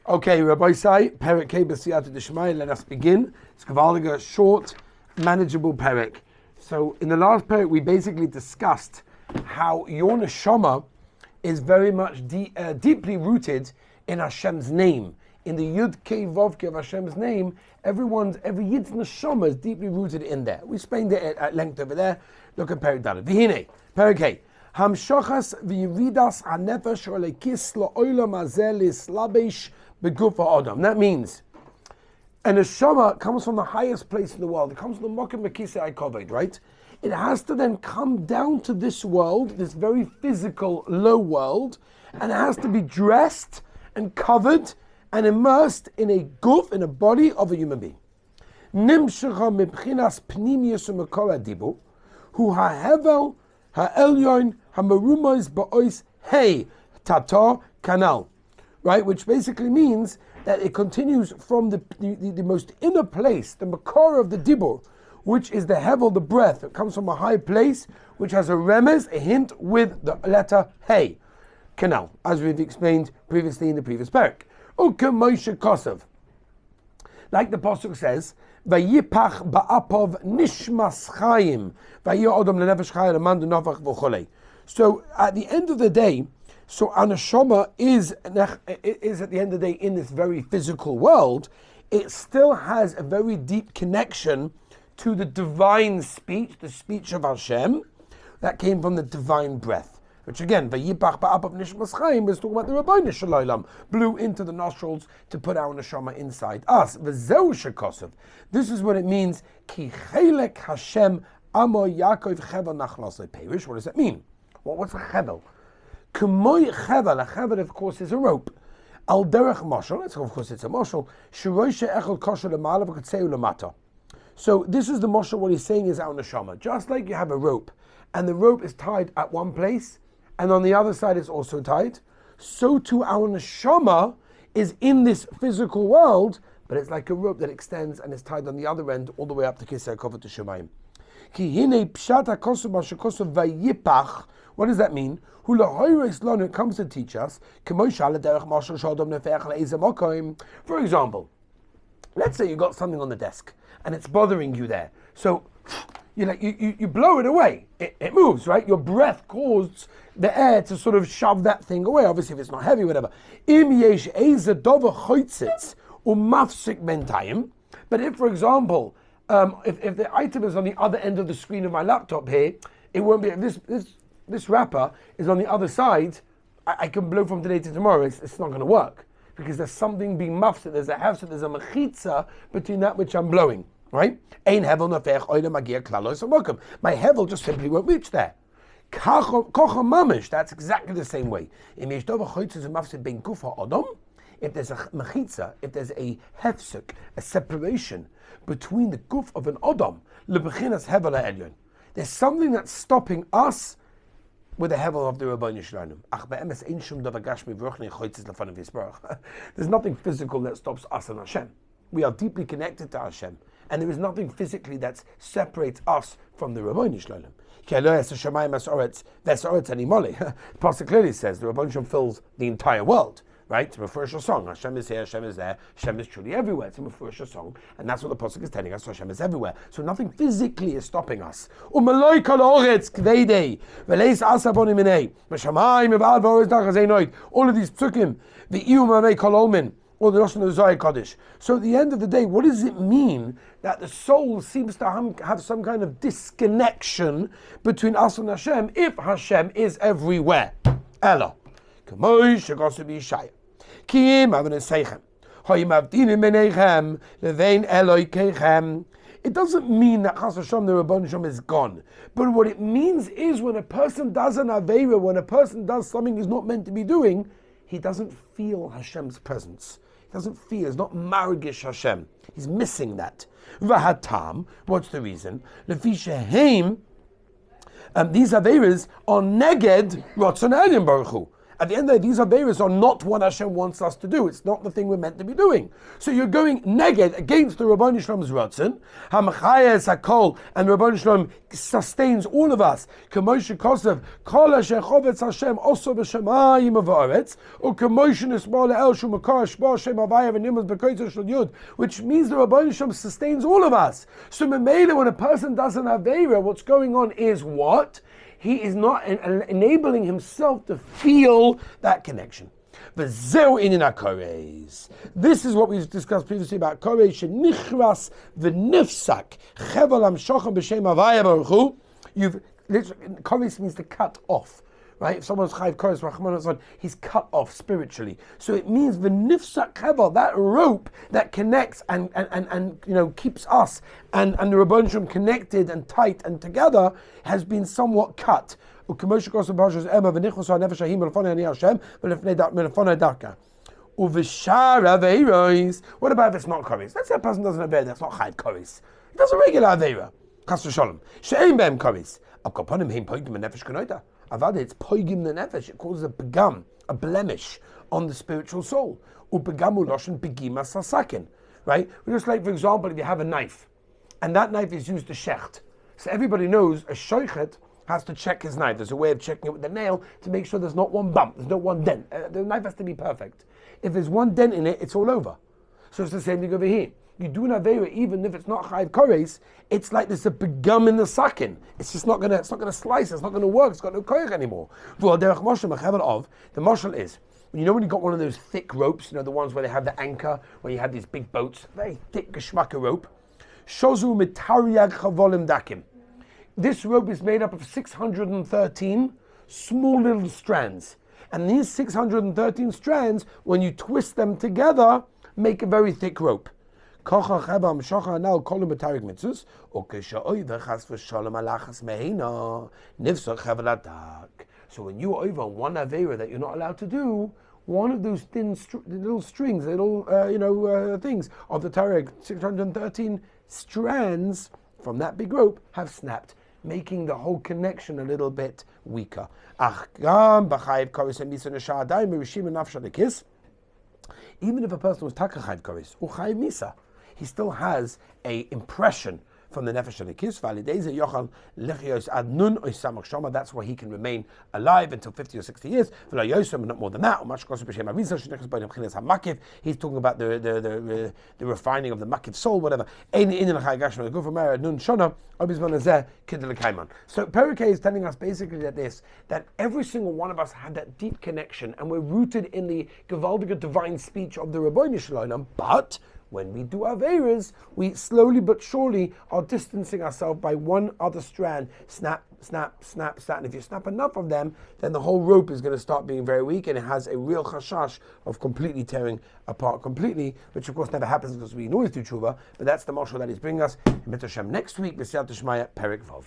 Okay, Rabbi Sai, Perek Kei B'Siyata D'Shmai, let us begin. It's Kavalga, short, manageable Perek. So in the last Perek, we basically discussed how your neshama is very much deeply rooted in Hashem's name. In the Yud Kei Vav Kei of Hashem's name, every Yid's neshama is deeply rooted in there. We explained it at length over there. Look at Perek Dalet. V'hine, Perek Kei. Hamshachas v'yiridas hanefesh olekis la'olam hazeh lislabesh beguf ha'adam. That means a neshama comes from the highest place in the world. It comes from the Mokim Mekisei Koved, right? It has to then come down to this world, this very physical, low world, and it has to be dressed and covered and immersed in a guf, in a body of a human being. Nimshecha mibchinas pnimius u'mekor hadibu, hu ha'hevel ha'elyon ha'merumos ba'ois hey tata kanal. Right, which basically means that it continues from the most inner place, the makor of the dibur, which is the hevel, the breath. It comes from a high place, which has a remez, a hint with the letter hey, canal, as we've explained previously in the previous parak. Uke Moshe Kosov, like the pasuk says, Vayipach ba'apov nishmas chayim, vayodom lenefesh chayim leman novach v'cholei. So at the end of the day, so our neshama is at the end of the day in this very physical world. It still has a very deep connection to the divine speech, the speech of Hashem, that came from the divine breath. Which again, Vayipach ba'apav nishmas chayim is talking about the Rabbeinu Shalom, blew into the nostrils to put our neshama inside us. V'zeu shekosov. This is what it means. Ki chelek Hashem amo Yaakov chevel nachlasei perish. What does that mean? What's a chevel? K'moy chevel, a chevel of course is a rope. Al derech mashal, of course it's a mashal. Shiroisha echel kosher lemala v'katzeu lemata. So this is the mashal. What he's saying is our neshama. Just like you have a rope, and the rope is tied at one place, and on the other side it's also tied, so too our neshama is in this physical world, but it's like a rope that extends and is tied on the other end all the way up to Kisei Kavod to Shemayim. Ki hine pshat hakosu mashikosu vayipach. What does that mean? It comes to teach us. For example, let's say you got something on the desk and it's bothering you there. So you blow it away. It moves, right? Your breath causes the air to sort of shove that thing away. Obviously, if it's not heavy, whatever. But if, for example, if the item is on the other end of the screen of my laptop here, it won't be this wrapper is on the other side. I can blow from today to tomorrow. It's not going to work because there's something being muffled. There's a mechitza between that which I'm blowing. Right? My hevel just simply won't reach there. That's exactly the same way. If there's a mechitza, if there's a hefsek, a separation between the guf of an odom, there's something that's stopping us with the hevel of the Rabbeinu Shalom. There's nothing physical that stops us and Hashem. We are deeply connected to Hashem, and there is nothing physically that separates us from the Rabbeinu Shalom. The Pasuk clearly says the Rabbeinu Shalom fills the entire world. Right? To refer to a song. Hashem is here, Hashem is there, Hashem is truly everywhere. It's a refer a song, and that's what the Pasuk is telling us. So Hashem is everywhere. So nothing physically is stopping us. All of these psukim, or the Lashon of the Zohar Kodesh. So at the end of the day, what does it mean that the soul seems to have some kind of disconnection between us and Hashem if Hashem is everywhere? Ella. It doesn't mean that Chas Hashem, the Rabban Shem, is gone. But what it means is when a person does an Aveira, when a person does something he's not meant to be doing, he doesn't feel Hashem's presence. He doesn't feel, it's not Margish Hashem. He's missing that. Vahatam, what's the reason? These Aveiras are neged Ratzon Elyon Baruch Hu. At the end of the day, these Averas are not what Hashem wants us to do. It's not the thing we're meant to be doing. So you're going neged against the Rabbeinu Shalom's Ratzon, HaMachayes HaKol, and the Rabbeinu Shalom sustains all of us. K'moshe Kosev, Kol Asher Chovetz Hashem, Oso B'Shemayim V'Aretz, or K'moshe Nismo Le'el Shu Makar Shbo Shem Havaya V'Nimos B'Koytzo Shel Yud, which means the Rabbeinu Shalom sustains all of us. So Memele, when a person does an Avera, what's going on is what? He is not enabling himself to feel that connection. This is what we've discussed previously about Korei shenichras v'nifsak chevel hamshocham b'shem Havaya Baruch Hu. You've literally, Korei means to cut off. Right? If someone's chayv koros rachman, he's cut off spiritually. So it means the nifsak chevel, that rope that connects and keeps us and the Rabban Shem connected and tight and together, has been somewhat cut. What about if it's not koros? Let's say a person doesn't have that's not chayv koros. He does a regular aveira. Chas v'sholom. She'ein be'em koros. Avada, it's poigim the nefesh. It causes a pegam, a blemish on the spiritual soul. Upegamu loshen pegima sasakin. Right? Just like, for example, if you have a knife, and that knife is used to shecht. So everybody knows a shoichet has to check his knife. There's a way of checking it with the nail to make sure there's not one bump, there's not one dent. The knife has to be perfect. If there's one dent in it, it's all over. So it's the same thing over here. You do an Aveira, even if it's not Chayv Kores, it's like there's a begum in the sakin. It's just not gonna slice, it's not gonna work, it's got no koyach anymore. The marshal is, when you got one of those thick ropes, the ones where they have the anchor, where you have these big boats, very thick geschmacka rope. Shozu mitariag chavolim dakim. This rope is made up of 613 small little strands. And these 613 strands, when you twist them together, make a very thick rope. So when you over one Aveira that you're not allowed to do, one of those thin little strings, things of the Tarek, 613 strands from that big rope have snapped, making the whole connection a little bit weaker. Even if a person was takachayv koris or chayv misa, he still has a impression from the nefesh alikis. That's why he can remain alive until 50 or 60 years. Not more than that. He's talking about the refining of the makif soul, whatever. So Perikei is telling us basically that every single one of us had that deep connection, and we're rooted in the gewaldige divine speech of the Rabbeinu Shalom, but when we do Aveiras, we slowly but surely are distancing ourselves by one other strand. Snap, snap, snap, snap. And if you snap enough of them, then the whole rope is going to start being very weak, and it has a real chashash of completely tearing apart completely, which of course never happens because we always do tshuva, but that's the marshal that he's bringing us. In B'T Hashem next week, B'Siyat Shmaya, Perek Vav.